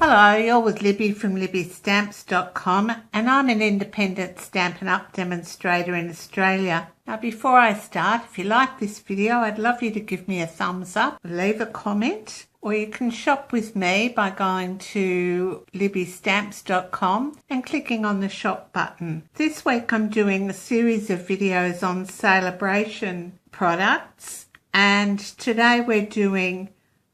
Hello, you're with Libby from libbystamps.com, and I'm an independent Stampin' Up demonstrator in Australia. Now before I start, if you like this video, I'd love you to give me a thumbs up, leave a comment, or you can shop with me by going to libbystamps.com and clicking on the shop button. This week I'm doing a series of videos on Sale-A-Bration products, and today we're doing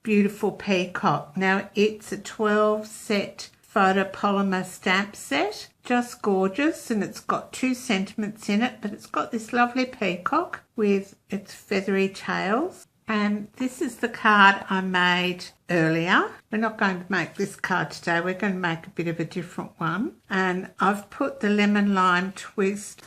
Beautiful Peacock. Now it's a 12 set photopolymer stamp set, just gorgeous, and it's got 2 sentiments in it, but it's got this lovely peacock with its feathery tails. And this is the card I made earlier. We're not going to make this card today, we're going to make a bit of a different one. And I've put the lemon lime twist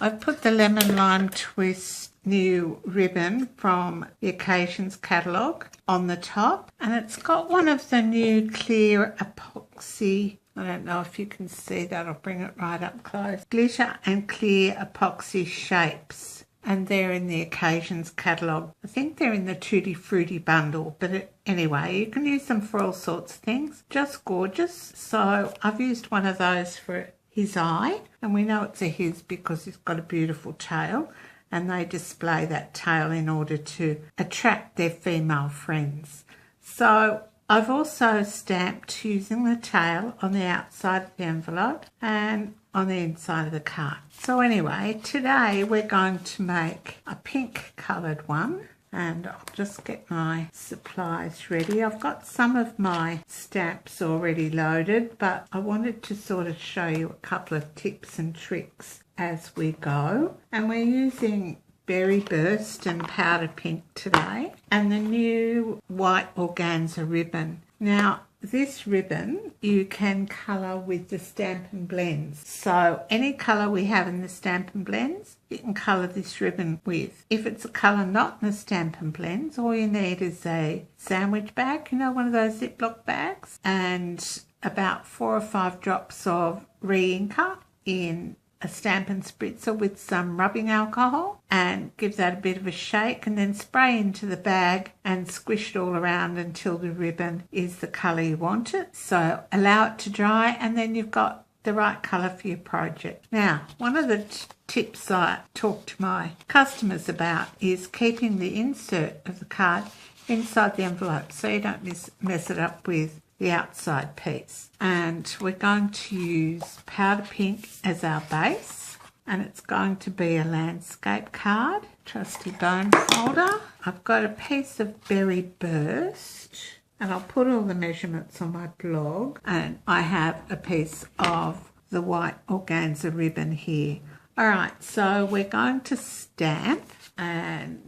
new ribbon from the Occasions catalogue on the top, and it's got one of the new clear epoxy, I don't know if you can see that, I'll bring it right up close, glitter and clear epoxy shapes, and they're in the Occasions catalogue. I think they're in the Tutti Frutti bundle, but anyway, you can use them for all sorts of things. Just gorgeous. So I've used one of those for his eye, and we know it's a his because he's got a beautiful tail, and they display that tail in order to attract their female friends. So I've also stamped using the tail on the outside of the envelope and on the inside of the card. So anyway, today we're going to make a pink coloured one, and I'll just get my supplies ready. I've got some of my stamps already loaded, but I wanted to sort of show you a couple of tips and tricks as we go. And we're using Berry Burst and Powder Pink today, and the new white organza ribbon. Now this ribbon you can colour with the Stampin' Blends, so any colour we have in the Stampin' Blends you can colour this ribbon with. If it's a colour not in the Stampin' Blends, all you need is a sandwich bag, you know, one of those Ziploc bags, and about 4 or 5 drops of re-inker in a Stampin' Spritzer with some rubbing alcohol, and give that a bit of a shake, and then spray into the bag and squish it all around until the ribbon is the colour you want it. So allow it to dry, and then you've got the right colour for your project. Now, one of the tips I talk to my customers about is keeping the insert of the card inside the envelope so you don't mess it up with the outside piece. And we're going to use Powder Pink as our base, and it's going to be a landscape card, trusty bone folder. I've got a piece of Berry Burst, and I'll put all the measurements on my blog, and I have a piece of the white organza ribbon here. Alright, so we're going to stamp, and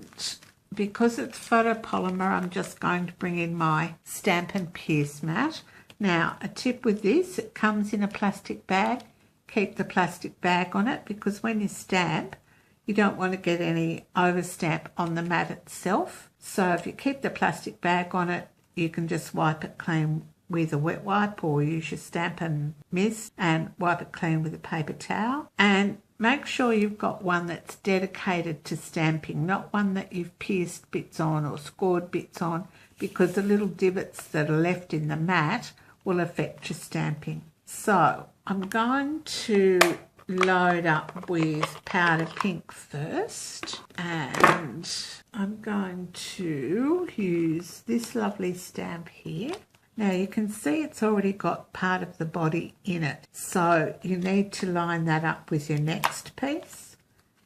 because it's photopolymer, I'm just going to bring in my Stampin' Pierce mat. Now, a tip with this, it comes in a plastic bag. Keep the plastic bag on it, because when you stamp, you don't want to get any overstamp on the mat itself. So if you keep the plastic bag on it, you can just wipe it clean with a wet wipe, or use your Stampin' Mist and wipe it clean with a paper towel. And make sure you've got one that's dedicated to stamping, not one that you've pierced bits on or scored bits on, because the little divots that are left in the mat will affect your stamping. So I'm going to load up with Powder Pink first, and I'm going to use this lovely stamp here. Now you can see it's already got part of the body in it, so you need to line that up with your next piece,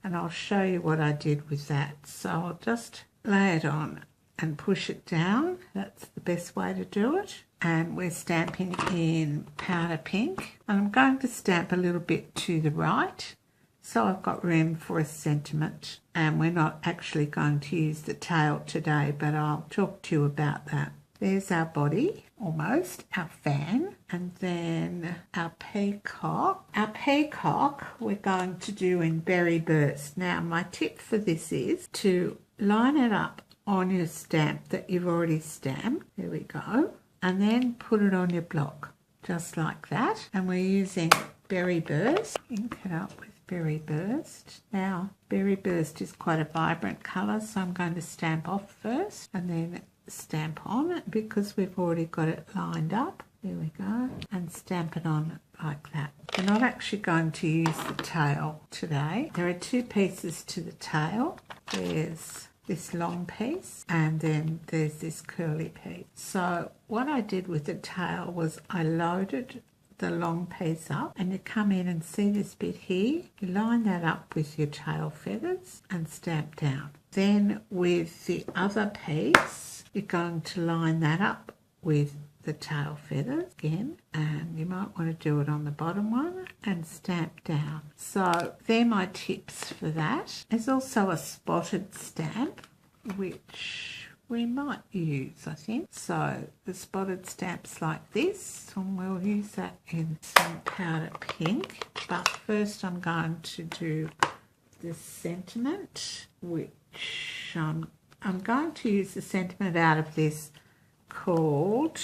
and I'll show you what I did with that. So I'll just lay it on and push it down. That's the best way to do it. And we're stamping in Powder Pink, and I'm going to stamp a little bit to the right, so I've got room for a sentiment. And we're not actually going to use the tail today, but I'll talk to you about that. There's our body, almost, our fan, and then our peacock. Our peacock we're going to do in Berry Burst. Now my tip for this is to line it up on your stamp that you've already stamped. There we go. And then put it on your block, just like that. And we're using Berry Burst. Ink it up with Berry Burst. Now, Berry Burst is quite a vibrant colour, so I'm going to stamp off first and then stamp on it because we've already got it lined up. There we go. And stamp it on like that. We're not actually going to use the tail today. There are two pieces to the tail. There's this long piece and then there's this curly piece. So what I did with the tail was I loaded the long piece up, and you come in and see this bit here. You line that up with your tail feathers and stamp down. Then with the other piece, you're going to line that up with the tail feathers again, and you might want to do it on the bottom one and stamp down. So they're my tips for that. There's also a spotted stamp which we might use, I think. So the spotted stamps like this, and we'll use that in some powder pink. But first I'm going to do the sentiment, which I'm going to use the sentiment out of this called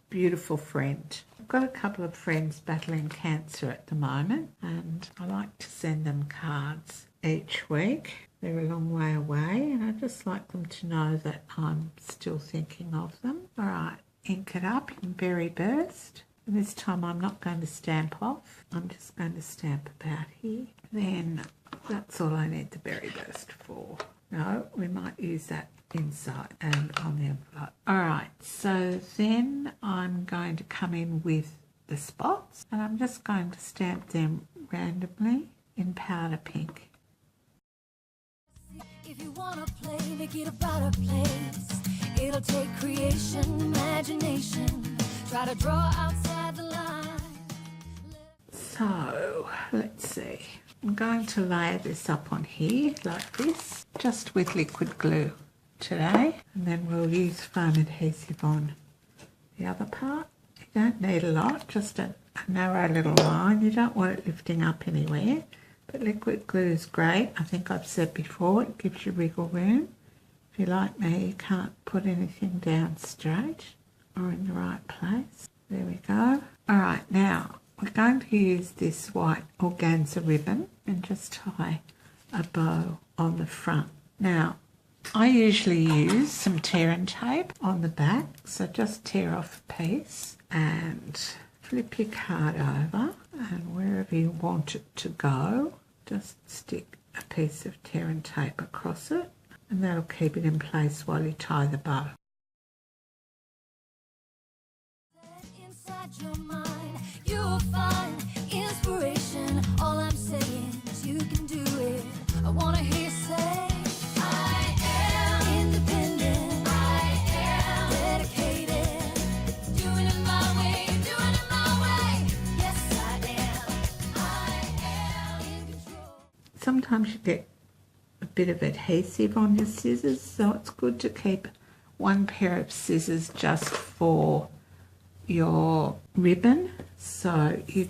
Beautiful Friend. I've got a couple of friends battling cancer at the moment, and I like to send them cards each week. They're a long way away, and I just like them to know that I'm still thinking of them. All right, ink it up in Berry Burst. And this time I'm not going to stamp off. I'm just going to stamp about here. Then that's all I need the Berry Burst for. No, we might use that inside and on the envelope. All right, so then I'm going to come in with the spots, and I'm just going to stamp them randomly in powder pink. If you wanna play, make it about a place. It'll take creation, imagination. Try to draw outside the line. So let's see. I'm going to layer this up on here like this, just with liquid glue today, and then we'll use foam adhesive on the other part. You don't need a lot, just a narrow little line. You don't want it lifting up anywhere, but liquid glue is great. I think I've said before, it gives you wiggle room. If you're like me, you can't put anything down straight or in the right place. There we go. All right, now we're going to use this white organza ribbon and just tie a bow on the front. Now, I usually use some tear and tape on the back, so just tear off a piece and flip your card over, and wherever you want it to go, just stick a piece of tear and tape across it, and that'll keep it in place while you tie the bow. Inside your mind, you'll find inspiration. All I'm saying is you can do it. I want to hear you say, I am independent. I am dedicated. Doing it my way, doing it my way. Yes, I am. I am in control. Sometimes you get a bit of adhesive on your scissors, so it's good to keep one pair of scissors just for your ribbon, so you're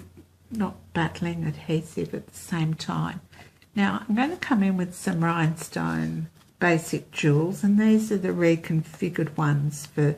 not battling adhesive at the same time. Now I'm going to come in with some rhinestone basic jewels, and these are the reconfigured ones for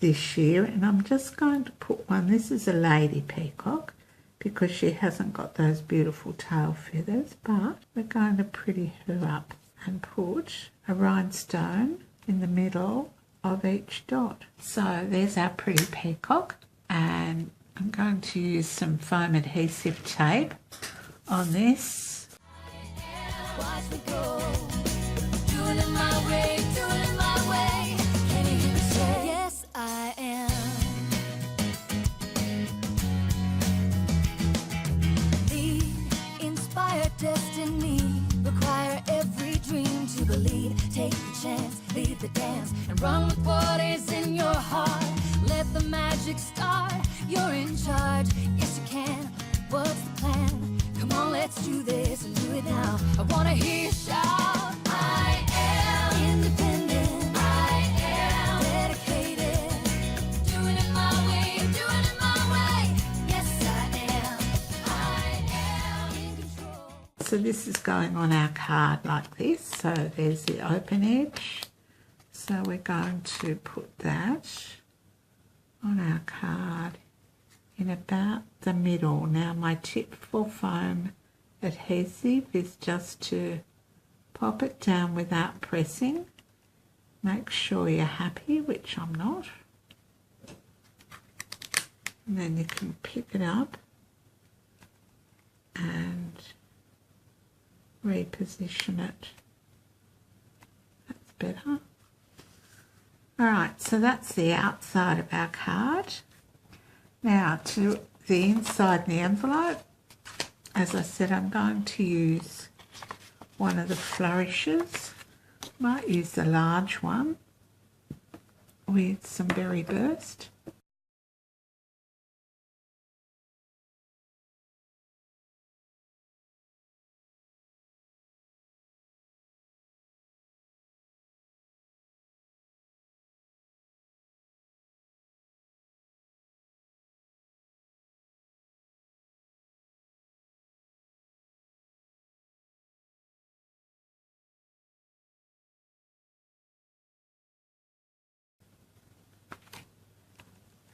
this year, and I'm just going to put one. This is a lady peacock because she hasn't got those beautiful tail feathers, but we're going to pretty her up and put a rhinestone in the middle of each dot. So there's our pretty peacock, and I'm going to use some foam adhesive tape on this. Watch me go. Doing it my way, doing it my way. Can you hear me say, yes, I am. Lead, inspire destiny. Require every dream to believe. Take the chance, lead the dance, and run with what is in your heart. Let the magic start. You're in charge. Yes, you can. What's the plan? Come on, let's do this and do it now. I want to hear you shout. I am independent. I am dedicated. Doing it my way, doing it my way. Yes, I am. I am in control. So this is going on our card like this. So there's the open edge. So we're going to put that on our card in about the middle. Now my tip for foam adhesive is just to pop it down without pressing. Make sure you're happy, which I'm not. And then you can pick it up and reposition it. That's better. Alright, so that's the outside of our card. Now to the inside the envelope. As I said, I'm going to use one of the flourishes. Might use the large one with some berry burst.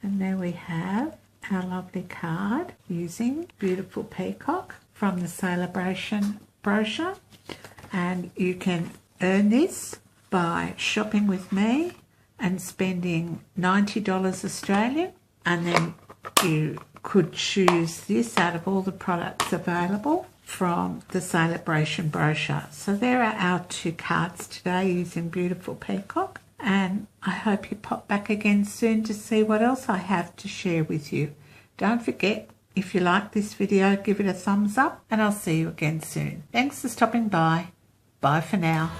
And there we have our lovely card using Beautiful Peacock from the Sale-A-Bration brochure. And you can earn this by shopping with me and spending $90 Australian, and then you could choose this out of all the products available from the Sale-A-Bration brochure. So there are our two cards today using Beautiful Peacock. And I hope you pop back again soon to see what else I have to share with you. Don't forget, if you like this video, give it a thumbs up, and I'll see you again soon. Thanks for stopping by. Bye for now.